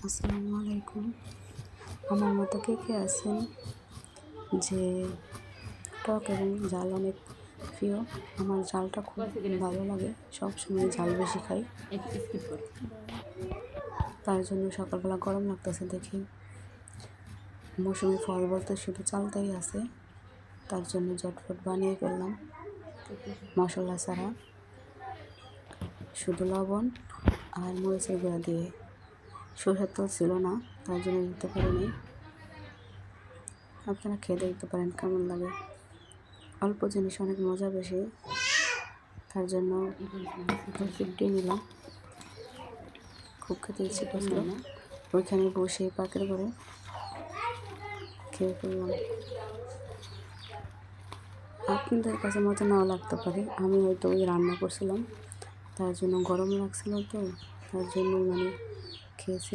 আসসালামু আলাইকুম। আমার মতো কে কে আছেন যে টক এবং ঝাল অনেক প্রিয়? আমার ঝালটা খুব ভালো লাগে, সবসময় ঝাল বেশি খাই। তার জন্য সকালবেলা গরম লাগতেছে দেখি মৌসুমি ফল বলতে শুধু চালতাই আছে, তার জন্য ঝটফট বানিয়ে ফেললাম মশলা ছাড়া, শুধু লবণ আর মরিচের গুঁড়া দিয়ে। সরষের তেল ছিল না, তার জন্য দিতে পারিনি। আপনারা খেয়ে দেখতে পারেন কেমন লাগে। অল্প জিনিস অনেক মজা বেশি, তার জন্য ফিফটি নিলাম। খুব খেতে ইচ্ছে করছিল, ওইখানে বসে পাকের ঘরে খেয়ে ফেললাম। আপনাদের কাছে মজা নাও লাগতে পারে, আমি হয়তো ওই রান্না করছিলাম, তার জন্য গরম লাগছিল, তো তার জন্য খেয়েছি।